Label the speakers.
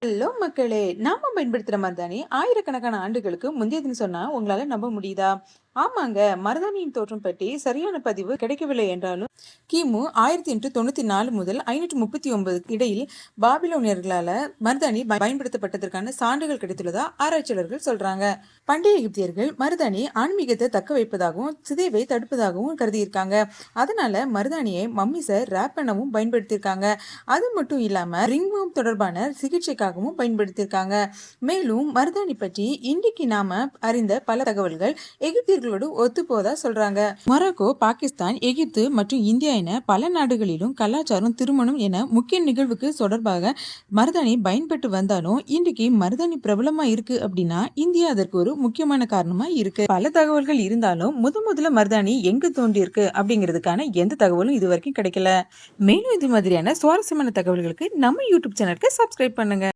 Speaker 1: Hello மக்களே! நாம பயன்படுத்துற மருதாணி ஆயிரக்கணக்கான ஆண்டுகளுக்கு முந்தையதுன்னு சொன்னா உங்களால நம்ப முடியுதா? ஆமாங்க. மருதாணியின் தோற்றம் பற்றி சரியான பதிவு கிடைக்கவில்லை என்றாலும், கிமு 1894 முதல் 539 இடையில் பாபிலோனியர்களால மருதாணி பயன்படுத்தப்பட்டதற்கான சான்றுகள் கிடைத்துள்ளதா ஆராய்ச்சியாளர்கள் சொல்றாங்க. பண்டைய எகிப்தியர்கள் மருதாணி ஆன்மீகத்தை தக்க வைப்பதாகவும், சிதைவை தடுப்பதாகவும் கருதியிருக்காங்க. அதனால மருதாணியை மம்மிஸை ரேப் பண்ணவும் பயன்படுத்தியிருக்காங்க. அது மட்டும் இல்லாம ரிங்வொர்ம் தொடர்பான சிகிச்சைக்காகவும் பயன்படுத்தியிருக்காங்க. மேலும் மருதாணி பற்றி இன்றைக்கு நாம அறிந்த பல தகவல்கள் எகிப்தியர்களோடு ஒத்துப்போதா சொல்றாங்க. மொராக்கோ, பாகிஸ்தான், எகிப்து மற்றும் இந்தியா என பல நாடுகளிலும் கலாச்சாரம், திருமணம் என முக்கிய நிகழ்வுக்கு தொடர்பாக மருதாணி பயன்பட்டு வந்தாலும் இன்றைக்கு மருதாணி பிரபலமா இருக்கு அப்படின்னா இந்தியா அதற்கு ஒரு முக்கியமான காரணமா இருக்கு. பல தகவல்கள் இருந்தாலும் முதல்ல மருதாணி எங்க தோன்றி இருக்கு அப்படிங்கிறதுக்கான எந்த தகவலும் இது வரைக்கும் கிடைக்கல. மேலும் இது மாதிரியான சுவாரஸ்யமான தகவல்களுக்கு நம்ம யூடியூப் சேனலுக்கு சப்ஸ்கிரைப் பண்ணுங்க.